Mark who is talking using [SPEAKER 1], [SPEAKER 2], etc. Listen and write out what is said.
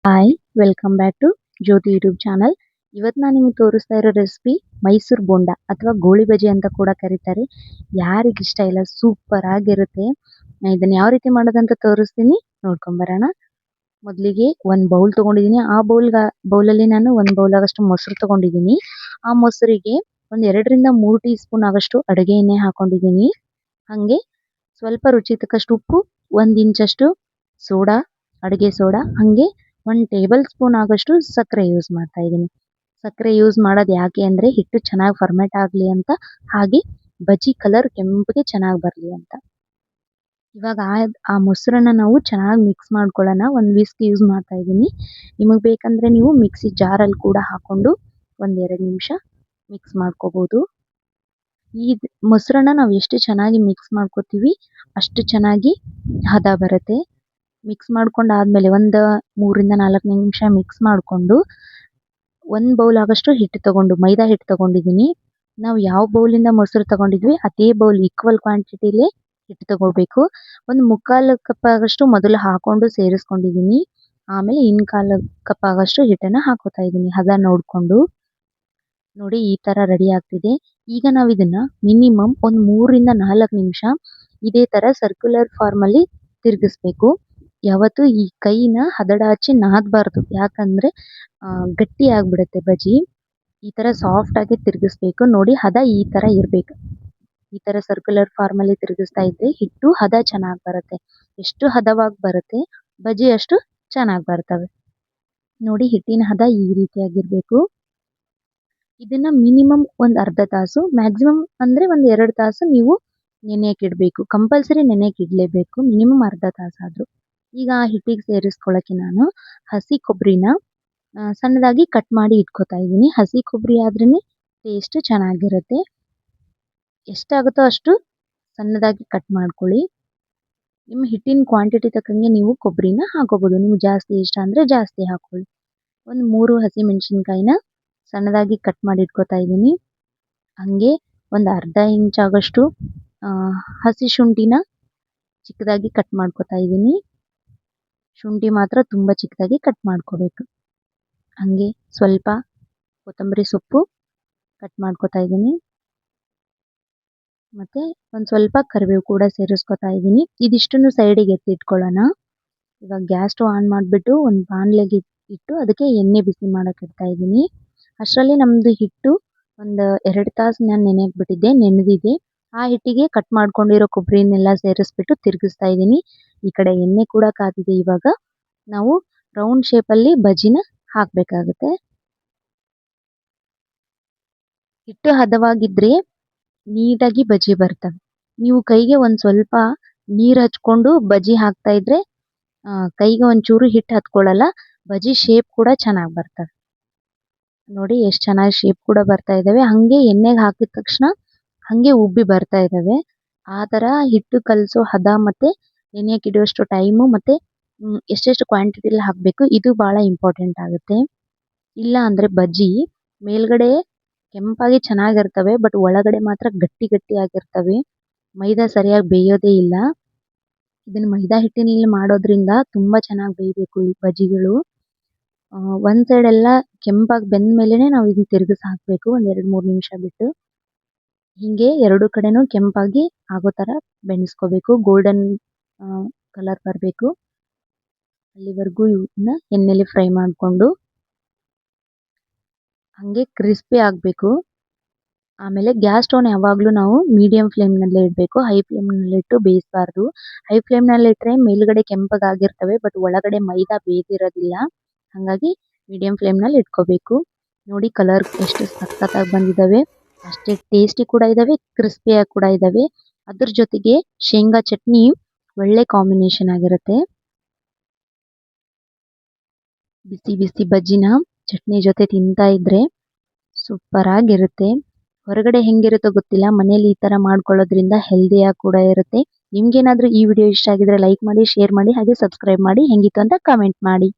[SPEAKER 1] Hi welcome back to Jyothi YouTube channel. ಇವತ್ತು ನಾನು ನಿಮ್ಗೆ ತೋರಿಸ್ತಾ ಇರೋ ರೆಸಿಪಿ ಮೈಸೂರು ಬೋಂಡ ಅಥವಾ ಗೋಳಿ ಬಜಿ ಅಂತ ಕೂಡ ಕರೀತಾರೆ. ಯಾರಿಗಿಷ್ಟ ಇಲ್ಲ, ಸೂಪರ್ ಆಗಿರುತ್ತೆ. ನಾನು ಇದನ್ನ ಯಾವ ರೀತಿ ಮಾಡೋದಂತ ತೋರಿಸ್ತೀನಿ, ನೋಡ್ಕೊಂಬರೋಣ. ಮೊದಲಿಗೆ ಒಂದು ಬೌಲ್ ತೊಗೊಂಡಿದ್ದೀನಿ. ಆ ಬೌಲಲ್ಲಿ ನಾನು ಒಂದು ಬೌಲ್ ಆಗಷ್ಟು ಮೊಸರು ತೊಗೊಂಡಿದ್ದೀನಿ. ಆ ಮೊಸರಿಗೆ ಒಂದು 2 ರಿಂದ 3 ಟೀ ಸ್ಪೂನ್ ಆಗಷ್ಟು ಅಡುಗೆ ಎಣ್ಣೆ ಹಾಕೊಂಡಿದ್ದೀನಿ. ಹಾಗೆ ಸ್ವಲ್ಪ ರುಚಿ ತಕ್ಕಷ್ಟು ಉಪ್ಪು, 1 ಇಂಚಷ್ಟು ಸೋಡಾ, ಅಡುಗೆ ಸೋಡಾ, ಹಾಗೆ 1 ಟೇಬಲ್ ಸ್ಪೂನ್ ಆಗಷ್ಟು ಸಕ್ಕರೆ ಯೂಸ್ ಮಾಡ್ತಾ ಇದ್ದೀನಿ. ಸಕ್ಕರೆ ಯೂಸ್ ಮಾಡೋದು ಯಾಕೆ ಅಂದರೆ ಹಿಟ್ಟು ಚೆನ್ನಾಗಿ ಫರ್ಮೆಂಟ್ ಆಗಲಿ ಅಂತ, ಹಾಗೆ ಬಜ್ಜಿ ಕಲರ್ ಕೆಂಪಗೆ ಚೆನ್ನಾಗಿ ಬರಲಿ ಅಂತ. ಇವಾಗ ಆ ಮೊಸರನ್ನ ನಾವು ಚೆನ್ನಾಗಿ ಮಿಕ್ಸ್ ಮಾಡ್ಕೊಳ್ಳೋಣ. ಒಂದು ವಿಸ್ಕ್ ಯೂಸ್ ಮಾಡ್ತಾ ಇದ್ದೀನಿ. ನಿಮಗೆ ಬೇಕಂದರೆ ನೀವು ಮಿಕ್ಸಿ ಜಾರಲ್ಲಿ ಕೂಡ ಹಾಕ್ಕೊಂಡು 1-2 ನಿಮಿಷ ಮಿಕ್ಸ್ ಮಾಡ್ಕೋಬೋದು. ಈ ಮೊಸರನ್ನ ನಾವು ಎಷ್ಟು ಚೆನ್ನಾಗಿ ಮಿಕ್ಸ್ ಮಾಡ್ಕೋತೀವಿ ಅಷ್ಟು ಚೆನ್ನಾಗಿ ಹದ ಬರುತ್ತೆ. ಮಿಕ್ಸ್ ಮಾಡ್ಕೊಂಡಾದ್ಮೇಲೆ ಒಂದು 3-4 ನಿಮಿಷ ಮಿಕ್ಸ್ ಮಾಡಿಕೊಂಡು 1 ಬೌಲ್ ಆಗಷ್ಟು ಹಿಟ್ಟು ತಗೊಂಡು, ಮೈದಾ ಹಿಟ್ಟು ತಗೊಂಡಿದ್ದೀನಿ. ನಾವು ಯಾವ ಬೌಲಿಂದ ಮೊಸರು ತಗೊಂಡಿದ್ವಿ ಅದೇ ಬೌಲ್ ಈಕ್ವಲ್ ಕ್ವಾಂಟಿಟಿಲೇ ಹಿಟ್ಟು ತಗೋಬೇಕು. 1/4 ಕಪ್ ಆಗಷ್ಟು ಮೊದಲು ಹಾಕೊಂಡು ಸೇರಿಸ್ಕೊಂಡಿದ್ದೀನಿ. ಆಮೇಲೆ 1/4 ಕಪ್ ಆಗಷ್ಟು ಹಿಟ್ಟನ್ನು ಹಾಕೋತಾ ಇದ್ದೀನಿ ಹದ ನೋಡಿಕೊಂಡು. ನೋಡಿ ಈ ಥರ ರೆಡಿ ಆಗ್ತಿದೆ. ಈಗ ನಾವು ಇದನ್ನ ಮಿನಿಮಮ್ ಒಂದು 3-4 ನಿಮಿಷ ಇದೇ ಥರ ಸರ್ಕ್ಯುಲರ್ ಫಾರ್ಮಲ್ಲಿ ತಿರುಗಿಸ್ಬೇಕು. ಯಾವತ್ತೂ ಈ ಕೈನ ಹದಡ ಹಚ್ಚಿ ನಾದಬಾರ್ದು, ಯಾಕಂದರೆ ಗಟ್ಟಿ ಆಗಿಬಿಡುತ್ತೆ ಬಜ್ಜಿ. ಈ ಥರ ಸಾಫ್ಟಾಗಿ ತಿರುಗಿಸ್ಬೇಕು. ನೋಡಿ ಹದ ಈ ಥರ ಇರಬೇಕು. ಈ ಥರ ಸರ್ಕ್ಯುಲರ್ ಫಾರ್ಮಲ್ಲಿ ತಿರುಗಿಸ್ತಾ ಇದ್ದರೆ ಹಿಟ್ಟು ಹದ ಚೆನ್ನಾಗಿ ಬರುತ್ತೆ. ಎಷ್ಟು ಹದವಾಗಿ ಬರುತ್ತೆ ಬಜ್ಜಿ ಅಷ್ಟು ಚೆನ್ನಾಗಿ ಬರ್ತವೆ. ನೋಡಿ ಹಿಟ್ಟಿನ ಹದ ಈ ರೀತಿಯಾಗಿರಬೇಕು. ಇದನ್ನ ಮಿನಿಮಮ್ ಒಂದು ಅರ್ಧ ತಾಸು, ಮ್ಯಾಕ್ಸಿಮಮ್ ಅಂದರೆ ಒಂದು 2 ತಾಸು ನೀವು ನೆನೆಯಕ್ಕೆ ಇಡಬೇಕು. ಕಂಪಲ್ಸರಿ ನೆನೆಯಕ್ಕೆ ಇಡಲೇಬೇಕು, ಮಿನಿಮಮ್ ಅರ್ಧ ತಾಸಾದರೂ. ಈಗ ಆ ಹಿಟ್ಟಿಗೆ ಸೇರಿಸ್ಕೊಳ್ಳೋಕ್ಕೆ ನಾನು ಹಸಿ ಕೊಬ್ಬರಿನ ಸಣ್ಣದಾಗಿ ಕಟ್ ಮಾಡಿ ಇಟ್ಕೋತಾ ಇದ್ದೀನಿ. ಹಸಿ ಕೊಬ್ಬರಿ ಆದ್ರೇ ಟೇಸ್ಟ್ ಚೆನ್ನಾಗಿರುತ್ತೆ. ಎಷ್ಟಾಗುತ್ತೋ ಅಷ್ಟು ಸಣ್ಣದಾಗಿ ಕಟ್ ಮಾಡ್ಕೊಳ್ಳಿ. ನಿಮ್ಮ ಹಿಟ್ಟಿನ ಕ್ವಾಂಟಿಟಿ ತಕ್ಕಂಗೆ ನೀವು ಕೊಬ್ಬರಿನ ಹಾಕೋಬೋದು. ನಿಮ್ಗೆ ಜಾಸ್ತಿ ಇಷ್ಟ ಅಂದರೆ ಜಾಸ್ತಿ ಹಾಕ್ಕೊಳ್ಳಿ. ಒಂದು 3 ಹಸಿಮೆಣಸಿನ್ಕಾಯಿನ ಸಣ್ಣದಾಗಿ ಕಟ್ ಮಾಡಿ ಇಟ್ಕೋತಾ ಇದ್ದೀನಿ. ಹಾಗೆ ಒಂದು ಅರ್ಧ ಇಂಚ್ ಆಗಷ್ಟು ಹಸಿ ಶುಂಠಿನ ಚಿಕ್ಕದಾಗಿ ಕಟ್ ಮಾಡ್ಕೋತಾ ಇದ್ದೀನಿ. ಶುಂಠಿ ಮಾತ್ರ ತುಂಬ ಚಿಕ್ಕದಾಗಿ ಕಟ್ ಮಾಡ್ಕೋಬೇಕು. ಹಾಗೆ ಸ್ವಲ್ಪ ಕೊತ್ತಂಬರಿ ಸೊಪ್ಪು ಕಟ್ ಮಾಡ್ಕೋತಾ ಇದ್ದೀನಿ. ಮತ್ತು ಒಂದು ಸ್ವಲ್ಪ ಕರಿಬೇವು ಕೂಡ ಸೇರಿಸ್ಕೋತಾ ಇದ್ದೀನಿ. ಇದಿಷ್ಟನ್ನು ಸೈಡಿಗೆ ಎತ್ತಿಟ್ಕೊಳ್ಳೋಣ. ಇವಾಗ ಗ್ಯಾಸ್ ಸ್ಟವ್ ಆನ್ ಮಾಡಿಬಿಟ್ಟು ಒಂದು ಬಾಣಲೆಗೆ ಇಟ್ಟು ಅದಕ್ಕೆ ಎಣ್ಣೆ ಬಿಸಿ ಮಾಡೋಕೆ ಇಡ್ತಾ ಇದ್ದೀನಿ. ಅಷ್ಟರಲ್ಲಿ ನಮ್ಮದು ಹಿಟ್ಟು ಒಂದು 2 ತಾಸು ನಾನು ನೆನೆಯಕ್ಕೆ ಬಿಟ್ಟಿದ್ದೆ, ನೆನೆದಿದೆ. ಆ ಹಿಟ್ಟಿಗೆ ಕಟ್ ಮಾಡ್ಕೊಂಡಿರೋ ಕೊಬ್ಬರಿನೆಲ್ಲ ಸೇರಿಸ್ಬಿಟ್ಟು ತಿರುಗಿಸ್ತಾ ಇದ್ದೀನಿ. ಈ ಕಡೆ ಎಣ್ಣೆ ಕೂಡ ಕಾದಿದೆ. ಇವಾಗ ನಾವು ರೌಂಡ್ ಶೇಪಲ್ಲಿ ಬಜ್ಜಿನ ಹಾಕಬೇಕಾಗುತ್ತೆ. ಹಿಟ್ಟು ಹದವಾಗಿದ್ದರೆ ನೀಟಾಗಿ ಬಜ್ಜಿ ಬರ್ತವೆ. ನೀವು ಕೈಗೆ ಒಂದು ಸ್ವಲ್ಪ ನೀರು ಹಚ್ಕೊಂಡು ಬಜ್ಜಿ ಹಾಕ್ತಾ ಇದ್ದರೆ ಕೈಗೆ ಒಂಚೂರು ಹಿಟ್ಟು ಹತ್ಕೊಳ್ಳಲ್ಲ, ಬಜ್ಜಿ ಶೇಪ್ ಕೂಡ ಚೆನ್ನಾಗಿ ಬರ್ತವೆ. ನೋಡಿ ಎಷ್ಟು ಚೆನ್ನಾಗಿ ಶೇಪ್ ಕೂಡ ಬರ್ತಾ ಇದ್ದಾವೆ. ಹಾಗೆ ಎಣ್ಣೆಗೆ ಹಾಕಿದ ತಕ್ಷಣ ಹಾಗೆ ಉಬ್ಬಿ ಬರ್ತಾ ಇದ್ದಾವೆ. ಆ ಥರ ಹಿಟ್ಟು ಕಲಸೋ ಹದ ಮತ್ತು ನೆನೆಯಕ್ಕೆ ಇಡುವಷ್ಟು ಟೈಮು ಮತ್ತು ಎಷ್ಟೆಷ್ಟು ಕ್ವಾಂಟಿಟಿಲಿ ಹಾಕಬೇಕು ಇದು ಭಾಳ ಇಂಪಾರ್ಟೆಂಟ್ ಆಗುತ್ತೆ. ಇಲ್ಲ ಅಂದರೆ ಬಜ್ಜಿ ಮೇಲ್ಗಡೆ ಕೆಂಪಾಗಿ ಚೆನ್ನಾಗಿರ್ತವೆ, ಬಟ್ ಒಳಗಡೆ ಮಾತ್ರ ಗಟ್ಟಿ ಗಟ್ಟಿಯಾಗಿರ್ತವೆ. ಮೈದಾ ಸರಿಯಾಗಿ ಬೇಯೋದೇ ಇಲ್ಲ. ಇದನ್ನು ಮೈದಾ ಹಿಟ್ಟಿನಲ್ಲಿ ಮಾಡೋದ್ರಿಂದ ತುಂಬ ಚೆನ್ನಾಗಿ ಬೇಯಬೇಕು ಈ ಬಜ್ಜಿಗಳು. ಒಂದು ಸೈಡ್ ಎಲ್ಲ ಕೆಂಪಾಗಿ ಬೆಂದ ಮೇಲೇ ನಾವು ಇದನ್ನ ತಿರುಗಿಸಿ ಹಾಕಬೇಕು, ಒಂದು 2-3 ನಿಮಿಷ ಬಿಟ್ಟು. ಹೀಗೆ 2 ಕಡೆನೂ ಕೆಂಪಾಗಿ ಆಗೋ ಥರ ಬೆಳೆಸ್ಕೋಬೇಕು. ಗೋಲ್ಡನ್ ಕಲರ್ ಬರಬೇಕು. ಅಲ್ಲಿವರೆಗೂ ಇವನ್ನ ಎಣ್ಣೆಲಿ ಫ್ರೈ ಮಾಡಿಕೊಂಡು ಹಾಗೆ ಕ್ರಿಸ್ಪಿ ಆಗಬೇಕು. ಆಮೇಲೆ ಗ್ಯಾಸ್ ಸ್ಟವ್ನ ಯಾವಾಗಲೂ ನಾವು ಮೀಡಿಯಮ್ ಫ್ಲೇಮ್ನಲ್ಲೇ ಇಡಬೇಕು. ಹೈ ಫ್ಲೇಮ್ನಲ್ಲಿಟ್ಟು ಬೇಯಿಸಬಾರ್ದು. ಹೈ ಫ್ಲೇಮ್ನಲ್ಲಿಟ್ಟರೆ ಮೇಲುಗಡೆ ಕೆಂಪಗಾಗಿರ್ತವೆ, ಬಟ್ ಒಳಗಡೆ ಮೈದಾ ಬೇಯ್ದಿರೋದಿಲ್ಲ. ಹಾಗಾಗಿ ಮೀಡಿಯಮ್ ಫ್ಲೇಮ್ನಲ್ಲಿ ಇಟ್ಕೋಬೇಕು. ನೋಡಿ ಕಲರ್ ಎಷ್ಟು ಸಖತ್ತಾಗಿ ಬಂದಿದ್ದಾವೆ, ಅಷ್ಟೇ ಟೇಸ್ಟಿ ಕೂಡ ಇದ್ದಾವೆ, ಕ್ರಿಸ್ಪಿಯಾಗಿ ಕೂಡ ಇದ್ದಾವೆ. ಅದ್ರ ಜೊತೆಗೆ ಶೇಂಗಾ ಚಟ್ನಿ ಒಳ್ಳೆ ಕಾಂಬಿನೇಷನ್ ಆಗಿರುತ್ತೆ. ಬಿಸಿ ಬಿಸಿ ಬಜ್ಜಿನ ಚಟ್ನಿ ಜೊತೆ ತಿಂತಾ ಇದ್ದರೆ ಸೂಪರ್ ಆಗಿರುತ್ತೆ. ಹೊರಗಡೆ ಹೆಂಗಿರುತ್ತೋ ಗೊತ್ತಿಲ್ಲ, ಮನೇಲಿ ಈ ಥರ ಮಾಡ್ಕೊಳ್ಳೋದ್ರಿಂದ ಹೆಲ್ದಿಯಾಗಿ ಕೂಡ ಇರುತ್ತೆ. ನಿಮ್ಗೇನಾದರೂ ಈ ವಿಡಿಯೋ ಇಷ್ಟ ಆಗಿದ್ರೆ ಲೈಕ್ ಮಾಡಿ, ಶೇರ್ ಮಾಡಿ, ಹಾಗೆ ಸಬ್ಸ್ಕ್ರೈಬ್ ಮಾಡಿ. ಹೆಂಗಿತ್ತು ಅಂತ ಕಮೆಂಟ್ ಮಾಡಿ.